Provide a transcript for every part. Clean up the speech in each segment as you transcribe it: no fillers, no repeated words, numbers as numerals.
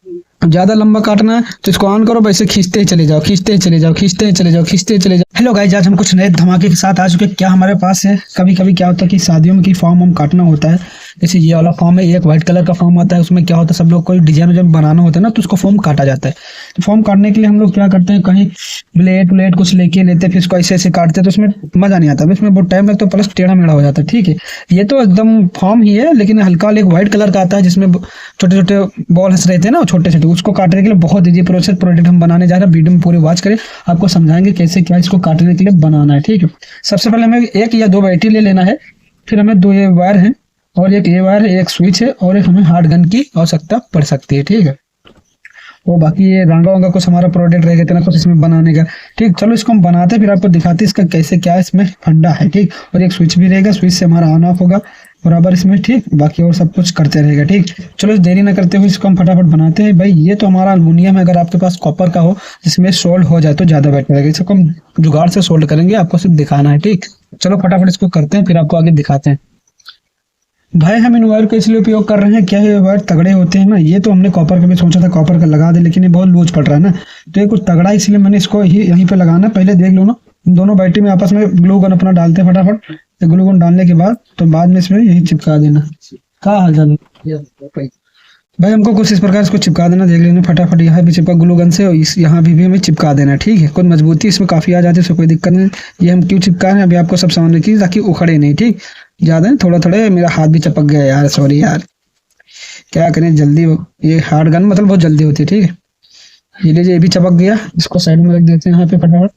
ज्यादा लंबा काटना है तो इसको ऑन करो, वैसे खींचते ही चले जाओ, खींचते ही चले जाओ, खींचते ही चले जाओ, खींचते ही चले जाओ। हेलो गाइस, आज हम कुछ नए धमाके के साथ आ चुके हैं। क्या हमारे पास है, कभी कभी क्या होता है कि शादियों में की फॉर्म हम काटना होता है। जैसे ये वाला फॉर्म है, एक व्हाइट कलर का फॉर्म आता है। उसमें क्या होता है, सब लोग कोई डिजाइन विजाइन बनाना होता है ना, तो उसको फॉर्म काटा जाता है। तो फॉर्म काटने के लिए हम लोग क्या करते हैं, कहीं ब्लेड व्लेड कुछ लेके लेते हैं, फिर इसको ऐसे ऐसे काटते हैं, तो उसमें मजा नहीं आता, इसमें बहुत टाइम लगता है, प्लस टेढ़ा मेढ़ा हो जाता है। ठीक है, ये तो एकदम फॉर्म ही है, लेकिन हल्का एक व्हाइट कलर का आता है जिसमें छोटे छोटे बॉल हंस रहते हैं ना, छोटे छोटे, उसको काटने के लिए बहुत इजी प्रोसेस प्रोडक्ट हम बनाने जा रहे हैं। वीडियो में पूरी वॉच करें, आपको समझाएंगे कैसे क्या इसको काटने के लिए बनाना है। ठीक है, सबसे पहले हमें एक या दो बैटरी ले लेना है, फिर हमें दो ये वायर है और एक ये वायर है, एक स्विच है और एक हमें हार्ड गन की आवश्यकता पड़ सकती है। ठीक है, वो बाकी ये रंगा वंगा कुछ हमारा प्रोडक्ट रहेगा इतना कुछ इसमें बनाने का। ठीक, चलो इसको हम बनाते हैं, फिर आपको दिखाते हैं इसका कैसे क्या इसमें फंडा है। ठीक, और एक स्विच भी रहेगा, स्विच से हमारा ऑन ऑफ होगा बराबर इसमें। ठीक, बाकी और सब कुछ करते रहेगा। ठीक, चलो देरी ना करते हुए इसको हम फटाफट बनाते हैं। भाई ये तो हमारा अल्मुनियम है, अगर आपके पास कॉपर का हो जिसमें सोल्ड हो जाए तो ज्यादा बेटर रहेगा। इसको हम जुगाड़ से सोल्ड करेंगे, आपको सिर्फ दिखाना है। ठीक, चलो फटाफट इसको करते हैं, फिर आपको आगे दिखाते हैं। भाई हम इन वायर का इसलिए उपयोग कर रहे हैं, क्या ये वायर तगड़े होते हैं ना। ये तो हमने कॉपर का भी सोचा था कॉपर का लगा दे, लेकिन ये बहुत लूज पड़ रहा है ना, तो ये कुछ तगड़ा है, इसलिए मैंने इसको यहीं पे लगाना। पहले देख लो ना, दोनों बैटरी में आपस में ग्लू गन अपना डालते हैं फटाफट। ग्लू गन डालने के बाद तो बाद में इसमें यही चिपका देना। क्या हाल चाल भाई, हमको कुछ इस प्रकार इसको चिपका देना, देख लेना फटाफट। यहाँ भी चिपका ग्लू गन से, और इस यहाँ भी हमें चिपका देना। ठीक है, कुछ मजबूती इसमें काफी आ जाती है, उससे कोई दिक्कत नहीं। ये हम क्यों चिपका रहे हैं अभी आपको सब समझ रखिए, ताकि उखड़े नहीं। ठीक, ज्यादा थोड़ा थोड़ा, मेरा हाथ भी चपक गया यार, सॉरी यार, क्या करें जल्दी, ये हार्ड गन मतलब बहुत जल्दी होती है। ठीक है, ये लीजिए, ये भी चपक गया, इसको साइड में रख देते हैं यहाँ पे फटाफट।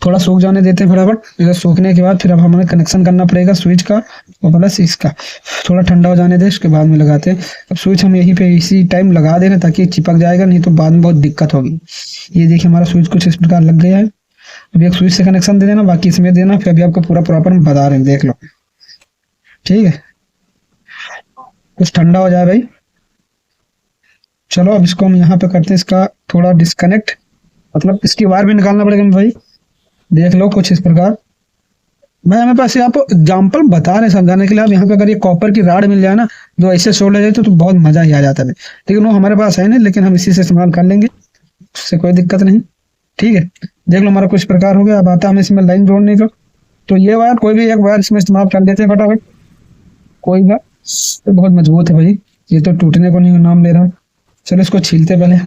थोड़ा सूख जाने देते हैं फटाफट। इधर सूखने के बाद फिर अब हमें कनेक्शन करना पड़ेगा स्विच का और प्लस इसका। थोड़ा ठंडा हो जाने दे, उसके बाद में लगाते हैं। अब स्विच हम यहीं पे इसी टाइम लगा देना, ताकि चिपक जाएगा, नहीं तो बाद में बहुत दिक्कत होगी। ये देखिए हमारा स्विच कुछ इस प्रकार लग गया है। अभी एक स्विच से कनेक्शन दे देना, बाकी इसमें देना, फिर अभी आपको पूरा प्रॉपर हम बता रहे हैं, देख लो। ठीक है, कुछ ठंडा हो जाए भाई। चलो अब इसको हम यहाँ पे करते हैं, इसका थोड़ा डिस्कनेक्ट, मतलब इसकी वायर भी निकालना पड़ेगा भाई। देख लो कुछ इस प्रकार। भाई हमें पास आपको एग्जाम्पल बता रहे हैं समझाने के लिए। आप यहाँ पे अगर ये कॉपर की राड मिल जाए ना, जो ऐसे सोल्ड जाए तो बहुत मजा ही आ जाता है। लेकिन वो हमारे पास है नहीं, लेकिन हम इसी से इस्तेमाल कर लेंगे, उससे कोई दिक्कत नहीं। ठीक है, देख लो हमारा कुछ प्रकार हो गया। अब आता है हमें इसमें लाइन जोड़ने का, तो ये वायर कोई भी एक वायर इसमें इस्तेमाल कर लेते हैं फटाफट। कोई ना, तो बहुत मजबूत है भाई, ये तो टूटने को नहीं नाम ले रहा। चलो इसको छीलते पहले,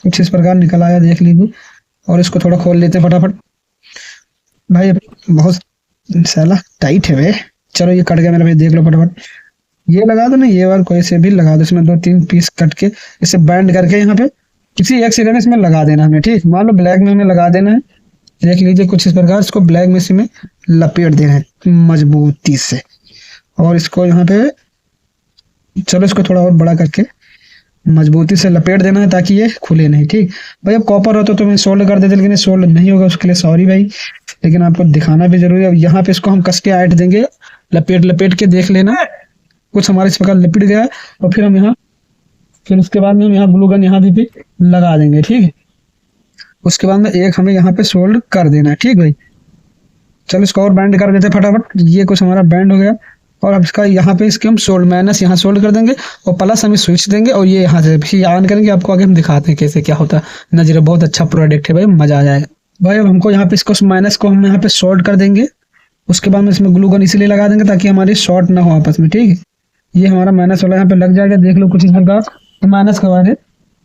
कुछ इस प्रकार निकल आया, देख लीजिए। और इसको थोड़ा खोल लेते हैं फटाफट। भाई बहुत साला टाइट है भाई। चलो ये कट गया मेरा भाई, देख लो फटाफट। ये लगा दो ना, ये वाला कोई से भी लगा दो, इसमें दो तीन पीस कट के इसे बैंड करके यहाँ पे किसी एक सिरे में इसमें लगा देना हमें। ठीक, मान लो ब्लैक में हमें लगा देना है, देख लीजिए कुछ इस प्रकार। इसको ब्लैक में इसमें लपेट देना है मजबूती से, और इसको यहाँ पे चलो इसको थोड़ा और बड़ा करके मजबूती से लपेट देना है, ताकि ये खुले नहीं। ठीक भाई, अब कॉपर होता तो मैं सोल्ड कर देते, लेकिन ये सोल्ड नहीं होगा, उसके लिए सॉरी भाई, लेकिन आपको दिखाना भी जरूरी है। अब यहाँ पे इसको हम कस के ऐंठ देंगे, लपेट लपेट के, देख लेना कुछ हमारे इस प्रकार लपेट गया है। और फिर हम यहाँ, फिर उसके बाद में हम यहाँ ग्लू गन यहाँ भी लगा देंगे। ठीक है, उसके बाद में एक हमें यहाँ पे सोल्ड कर देना है। ठीक भाई, चलो इसको और बैंड कर देते फटाफट। ये कुछ हमारा बैंड हो गया, और अब इसका यहाँ पे इसके हम सोल्ड माइनस यहाँ सोल्ड कर देंगे, और प्लस हम स्विच देंगे, और ये यहाँ से भी ऑन करेंगे। आपको आगे हम दिखाते हैं कैसे क्या होता है। नजर बहुत अच्छा प्रोडक्ट है भाई, मजा आ जाएगा भाई। अब हमको यहाँ पे इसको माइनस को हम यहाँ पे सोल्ड कर देंगे, उसके बाद में इसमें ग्लू गन इसलिए लगा देंगे ताकि हमारी शॉर्ट ना हो आपस में। ठीक है, ये हमारा माइनस वाला यहाँ पे लग जाएगा, देख लो कुछ इस प्रकार। तो माइनस करवा दे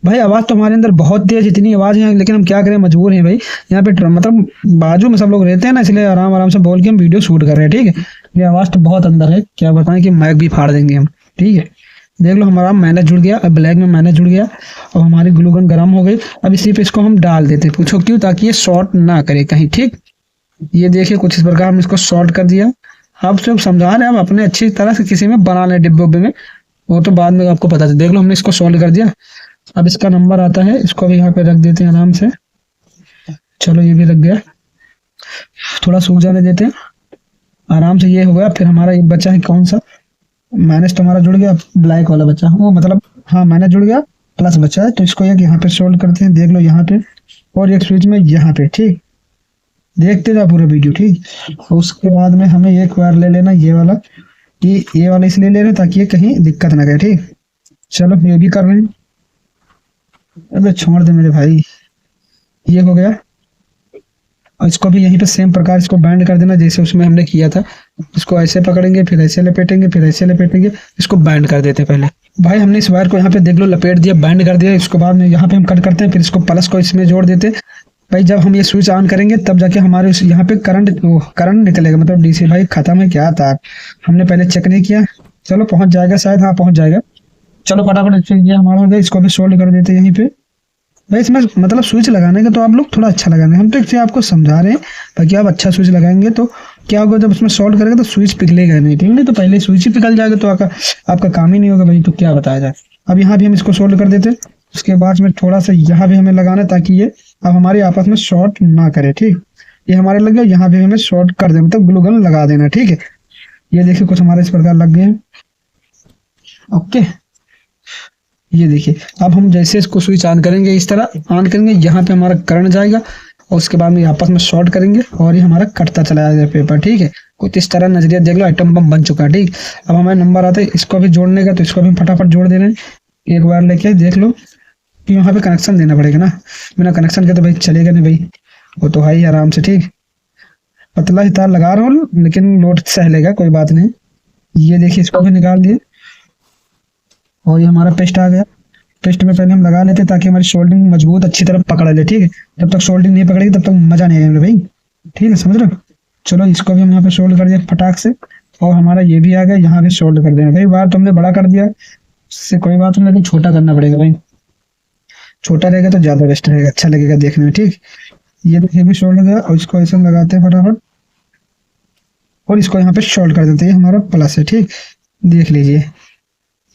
भाई। आवाज तो हमारे अंदर बहुत तेज, इतनी आवाज है, लेकिन हम क्या करें, मजबूर हैं भाई। यहाँ पे मतलब बाजू में सब लोग रहते हैं ना, इसलिए आराम आराम से बोल के हम वीडियो शूट कर रहे हैं। ठीक है, ये आवाज तो बहुत अंदर है, क्या बताएं कि माइक भी फाड़ देंगे हम। ठीक है, देख लो हमारा मैनेज जुड़ गया, अब ब्लैक में मैनेज जुड़ गया, और हमारी ग्लू गन गर्म हो गई। अब इसी पे इसको हम डाल देते, पूछो क्यों, ताकि ये शॉर्ट ना करे कहीं। ठीक, ये देखिए कुछ इस प्रकार हम इसको शॉर्ट कर दिया। आप सब समझा रहे हैं, आप अपने अच्छी तरह से किसी में बना लें डिब्बे में, वो तो बाद में आपको पता चले। देख लो हमने इसको सॉल्व कर दिया। अब इसका नंबर आता है, इसको भी यहाँ पे रख देते हैं आराम से। चलो ये भी लग गया, थोड़ा सूख जाने देते हैं आराम से। ये हो गया, फिर हमारा एक बचा है कौन सा, माइनस तो हमारा जुड़ गया, ब्लैक वाला बचा, वो मतलब हाँ माइनस जुड़ गया, प्लस बचा है। तो इसको एक यहाँ पे सोल्व करते हैं, देख लो यहाँ पे, और एक स्विच में यहाँ पे। ठीक, देखते जाओ पूरा वीडियो, ठीक। और उसके बाद में हमें एक वायर ले लेना ये वाला, कि ये वाला इसलिए ले रहे हैं ताकि ये कहीं दिक्कत ना करे, ठीक। चलो ये भी कर रहे हैं। अबे छोड़ दे मेरे भाई, ये हो गया। और इसको भी यहीं पे सेम प्रकार इसको बैंड कर देना जैसे उसमें हमने किया था। इसको ऐसे पकड़ेंगे, फिर ऐसे लपेटेंगे, फिर ऐसे लपेटेंगे, इसको बैंड कर देते हैं पहले। भाई हमने इस वायर को यहाँ पे देख लो लपेट दिया, बैंड कर दिया। इसके बाद में यहाँ पे हम कट करते हैं, फिर इसको प्लस को इसमें जोड़ देते हैं। भाई जब हम ये स्विच ऑन करेंगे तब जाके हमारे यहाँ पे करंट निकलेगा, मतलब डीसी। भाई खत्म है क्या तार, हमने पहले चेक नहीं किया। चलो पहुंच जाएगा शायद, हाँ पहुंच जाएगा। चलो फटाफट ये हमारा हो गया, इसको भी सोल्ड कर देते हैं यहीं पे। भाई इसमें मतलब स्विच लगाने का तो आप लोग थोड़ा अच्छा लगाने, हम तो इससे आपको समझा रहे हैं ताकि आप अच्छा स्विच लगाएंगे तो क्या होगा, जब उसमें सोल्ड करेगा तो स्विच पिघलेगा नहीं, ठीक नहीं तो पहले स्विच ही पिघल जाएगा तो आपका काम ही नहीं होगा भाई, तो क्या बताया जाए। अब यहाँ भी हम इसको सोल्ड कर देते, उसके बाद में थोड़ा सा यहाँ भी हमें लगाना ताकि ये अब हमारे आपस में शॉर्ट ना करे, ठीक। ये हमारे लग गया, यहाँ भी हमें शॉर्ट कर देना, मतलब ग्लू गन लगा देना, ठीक है। ये देखिए कुछ हमारे इस प्रकार लग गए हैं, ओके। ये देखिए अब हम जैसे इसको स्विच ऑन करेंगे, इस तरह ऑन करेंगे, यहाँ पे हमारा करंट जाएगा और उसके बाद में आपस में शॉर्ट करेंगे और ये हमारा कटता चला जाएगा पेपर, ठीक है। कुछ इस तरह नजरिया देख लो, आइटम बम बन चुका है, ठीक। अब हमारे नंबर आता है इसको भी जोड़ने का, तो इसको भी फटाफट जोड़ दे रहे हैं। एक बार लेके देख लो कि यहाँ पे कनेक्शन देना पड़ेगा ना, बिना कनेक्शन के तो भाई चलेगा नहीं भाई, वो तो है ही आराम से, ठीक। पतला ही तार लगा रहा हूँ लेकिन लोड सहलेगा, कोई बात नहीं। ये देखिए इसको भी निकाल दिए और ये हमारा पेस्ट आ गया। पेस्ट में पहले हम लगा लेते ताकि हमारी शोल्डिंग मजबूत अच्छी तरह पकड़ ले, ठीक है। जब तक शोल्डिंग नहीं पकड़ेगी तब तक मजा नहीं आएगा भाई, ठीक है, समझ रहे हो। चलो इसको भी हम यहाँ पे शोल्ड कर दिया फटाक से, और हमारा ये भी आ गया, यहाँ पे शोल्ड कर देना भाई। बार तुमने बड़ा कर दिया इससे कोई बात नहीं, लेकिन छोटा करना पड़ेगा भाई, छोटा रहेगा तो ज्यादा बेस्ट रहेगा, अच्छा लगेगा देखने में, ठीक। ये देखिए भी शोल्ड हो गया और इसको ऐसे लगाते हैं फटाफट और इसको यहाँ पे शोल्ड कर देते हैं, हमारा प्लस है, ठीक। देख लीजिए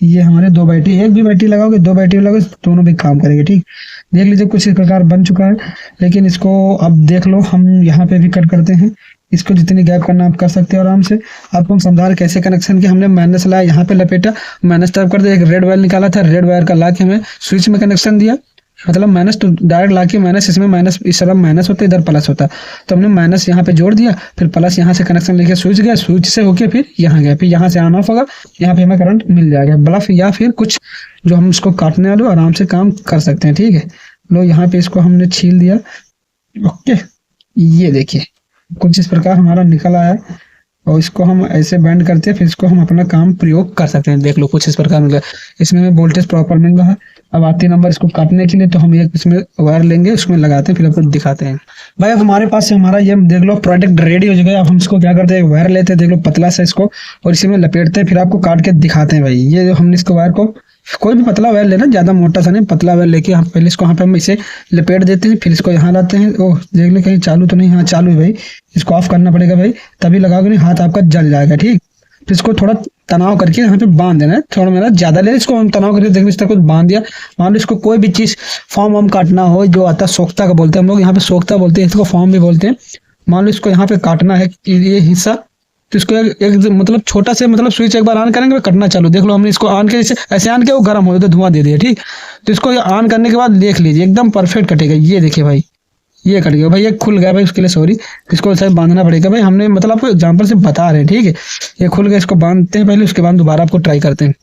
ये हमारे दो बैटरी, एक भी बैटरी लगाओगे दो बैटरी लगाओगे दोनों भी काम करेंगे, ठीक। देख लीजिए कुछ इस प्रकार बन चुका है। लेकिन इसको अब देख लो हम यहाँ पे भी कट करते हैं, इसको जितनी गैप करना आप कर सकते हो आराम से। आपको हम समझा रहे कैसे कनेक्शन की, हमने माइनस लाया यहाँ पे लपेटा, माइनस टाइप कर दिया, एक रेड वायर निकाला था, रेड वायर का ला के हमें स्विच में कनेक्शन दिया, मतलब माइनस तो डायरेक्ट ला के माइनस, इसमें माइनस इस तरफ माइनस होता है इधर प्लस होता है, तो हमने माइनस यहाँ पे जोड़ दिया, फिर प्लस यहाँ से कनेक्शन लेके स्विच गया, स्विच से होके फिर यहाँ गया, फिर यहाँ से ऑन ऑफ होगा, यहाँ पे हमें करंट मिल जाएगा। बल्ब या फिर कुछ जो हम इसको काटने वाले आराम से काम कर सकते हैं, ठीक है। लो यहाँ पे इसको हमने छील दिया, ओके। ये देखिए कुछ इस प्रकार हमारा निकल आया और इसको हम ऐसे बैंड करते हैं, फिर इसको हम अपना काम प्रयोग कर सकते हैं। देख लो कुछ इस प्रकार मिला, इसमें हमें वोल्टेज प्रॉपर मिल रहा है। अब आती नंबर इसको काटने के लिए तो हम एक इसमें वायर लेंगे, उसमें लगाते हैं, फिर आपको दिखाते हैं। भाई अब हमारे पास से हमारा ये देख लो प्रोडक्ट रेडी हो चुका है। अब हम इसको क्या करते हैं, वायर लेते हैं, देख लो पतला सा इसको, और इसी में लपेटते हैं, फिर आपको काट के दिखाते हैं। भाई ये जो हमने इसको वायर को, कोई भी पतला वायर लेना, ज्यादा मोटा सा नहीं, पतला वायर लेके हम पहले इसको यहाँ पे हम इसे लपेट देते हैं, फिर इसको यहाँ लाते हैं। ओह देख ले कहीं चालू तो नहीं, हाँ चालू है भाई, इसको ऑफ करना पड़ेगा भाई, तभी लगाओगे नहीं हाथ आपका जल जाएगा, ठीक। फिर इसको थोड़ा तनाव करके यहाँ पे बांध देना है, थोड़ा मेरा ज्यादा ले, इसको हम तनाव करके देखो इस तरह कुछ बांध दिया। मान लो इसको कोई भी चीज फॉर्म वॉर्म काटना हो, जो आता है सोख्ता का बोलते हैं हम लोग, यहाँ पे सोख्ता बोलते हैं, इसको फॉर्म भी बोलते हैं। मान लो इसको यहाँ पे काटना है ये हिस्सा, तो इसको एक मतलब छोटा से मतलब स्विच एक बार ऑन करेंगे कटना चालू। देख लो हमने इसको ऑन के ऐसे ऑन किया, वो गर्म हो जाता है, धुआं दे दिया, ठीक। तो इसको ऑन करने के बाद देख लीजिए एकदम परफेक्ट कटेगा। ये देखिए भाई ये कट गया भाई, ये खुल गया भाई, उसके लिए सॉरी, इसको ऐसे बांधना पड़ेगा भाई, हमने मतलब आपको एग्जांपल से बता रहे हैं, ठीक है। ये खुल गया, इसको बांधते हैं पहले, उसके बाद दोबारा आपको ट्राई करते हैं।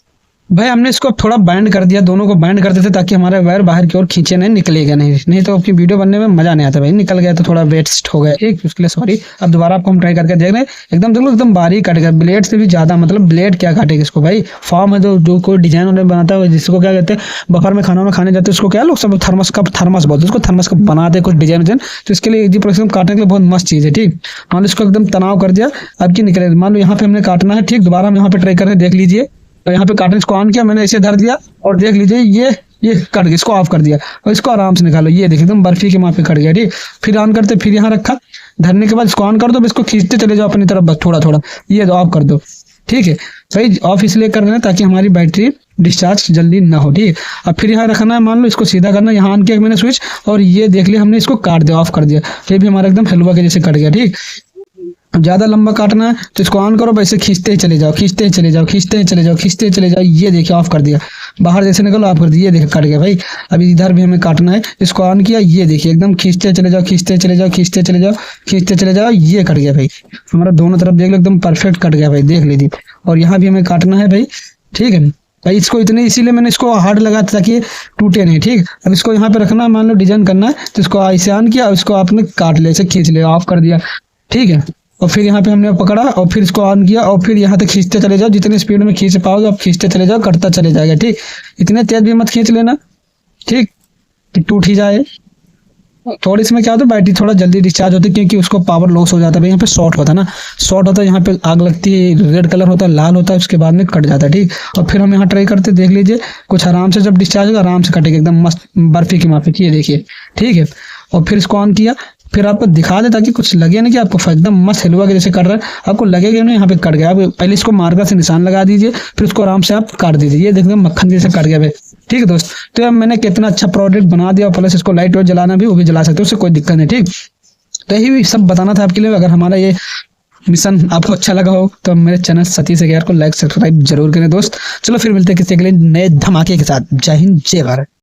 भाई हमने इसको थोड़ा बैंड कर दिया, दोनों को बैंड कर देते ताकि हमारा वायर बाहर की ओर खींचे नहीं, निकलेगा नहीं तो आपकी वीडियो बनने में मजा नहीं आता भाई। निकल गया तो थोड़ा वेस्ट हो गया, ठीक, उसके लिए सॉरी। अब दोबारा आपको हम ट्राई करके देख रहे हैं, एकदम देख लो एकदम बारीक कटेगा, ब्लेड से भी ज्यादा, मतलब ब्लेड क्या काटेगा इसको भाई। फॉर्म है जो कोई डिजाइन उन्हें बनाता है, जिसको क्या कहते हैं बफर में खाना खाने जाते हैं, उसको क्या लोग सब थर्मस बोलते हैं, उसको थर्मस कप बनाते हैं कुछ डिजाइन। तो इसके लिए इजी प्रोसेस काटने के लिए बहुत मस्त चीज है, ठीक। मान लो इसको एकदम तनाव कर दिया, अब की निकले, मान लो यहाँ पे हमने काटना है, ठीक। दोबारा हम यहाँ पे ट्राई करें, देख लीजिए, तो यहाँ पे काटने इसको ऑन किया, मैंने ऐसे धर दिया और देख लीजिए ये कट गया, इसको ऑफ कर दिया और इसको आराम से निकालो। ये देखिए एकदम बर्फी के माप पे कट गया, ठीक। फिर ऑन करते, फिर यहाँ रखा, धरने के बाद इसको ऑन कर दो, इसको खींचते चले जाओ अपनी तरफ, बस थोड़ा थोड़ा, ये ऑफ कर दो, ठीक है। सही ऑफ इसलिए कर रहे हैं ताकि हमारी बैटरी डिस्चार्ज जल्दी ना हो, ठीक है। अब फिर यहाँ रखना है, मान लो इसको सीधा करना, यहाँ ऑन किया मैंने स्विच, और ये देख लिया हमने इसको काट दिया, ऑफ कर दिया, फिर भी हमारा एकदम हलवा के जैसे कट गया, ठीक। ज़्यादा लंबा काटना है तो इसको ऑन करो, वैसे खींचते ही चले जाओ, खींचते ही चले जाओ, खींचते ही चले जाओ, खींचते ही चले जाओ। ये देखिए ऑफ कर दिया, बाहर जैसे निकलो ऑफ कर दिया, ये देखिए कट गया भाई। अभी इधर भी हमें काटना है, इसको ऑन किया, ये देखिए एकदम खींचते चले जाओ, खींचते चले जाओ, खींचते चले जाओ, खींचते चले जाओ, ये कट गया भाई हमारा। दोनों तरफ देख लो एकदम परफेक्ट कट गया भाई, देख लीजिए। और यहाँ भी हमें काटना है भाई, ठीक है भाई। इसको इतने इसीलिए मैंने इसको हार्ड लगाया ताकि ये टूटे नहीं, ठीक। अब इसको यहाँ पे रखना है, मान लो डिजाइन करना है तो इसको ऐसे ऑन किया और इसको आपने काट लिया, इसे खींच लिया, ऑफ कर दिया, ठीक है। और फिर यहाँ पे हमने पकड़ा और फिर इसको ऑन किया और फिर यहाँ तक खींचते चले जाओ, जितने स्पीड में खींच पाओगे आप खींचते चले जाओ, कटता चले जाएगा, ठीक। इतने तेज भी मत खींच लेना, ठीक, कि टूट ही जाए। थोड़ी इसमें क्या होता है, बैटरी थोड़ा जल्दी डिस्चार्ज होती है क्योंकि उसको पावर लॉस हो जाता है भाई। यहाँ पे शॉर्ट होता है ना, शॉर्ट होता है, यहाँ पे आग लगती है, रेड कलर होता है, लाल होता है, उसके बाद में कट जाता है, ठीक। और फिर हम यहाँ ट्राई करते, देख लीजिए कुछ आराम से जब डिस्चार्ज होगा आराम से कटेगा, एकदम मस्त बर्फी की माफी, ये देखिए, ठीक है। और फिर इसको ऑन किया, फिर आपको दिखा दे ताकि कुछ लगे ना कि आपको एकदम मस्त हलवा के जैसे कर रहा है, आपको लगेगा नहीं यहाँ पे कट गया। आप पहले इसको मार्कर से निशान लगा दीजिए, फिर उसको आराम से आप काट दीजिए, ये देखिए मक्खन जैसे कट गया भाई, ठीक है दोस्त। तो अब मैंने कितना अच्छा प्रोडक्ट बना दिया, प्लस इसको लाइट वाइट जलाना भी वो भी जला सकते हो, उससे कोई दिक्कत नहीं, ठीक। तो यही सब बताना था आपके लिए। अगर हमारा ये मिशन आपको अच्छा लगा हो तो मेरे चैनल सतीश अग्यार को लाइक सब्सक्राइब जरूर करें दोस्त। चलो फिर मिलते हैं किसी अगले नए धमाके के साथ। जय हिंद, जय भारत।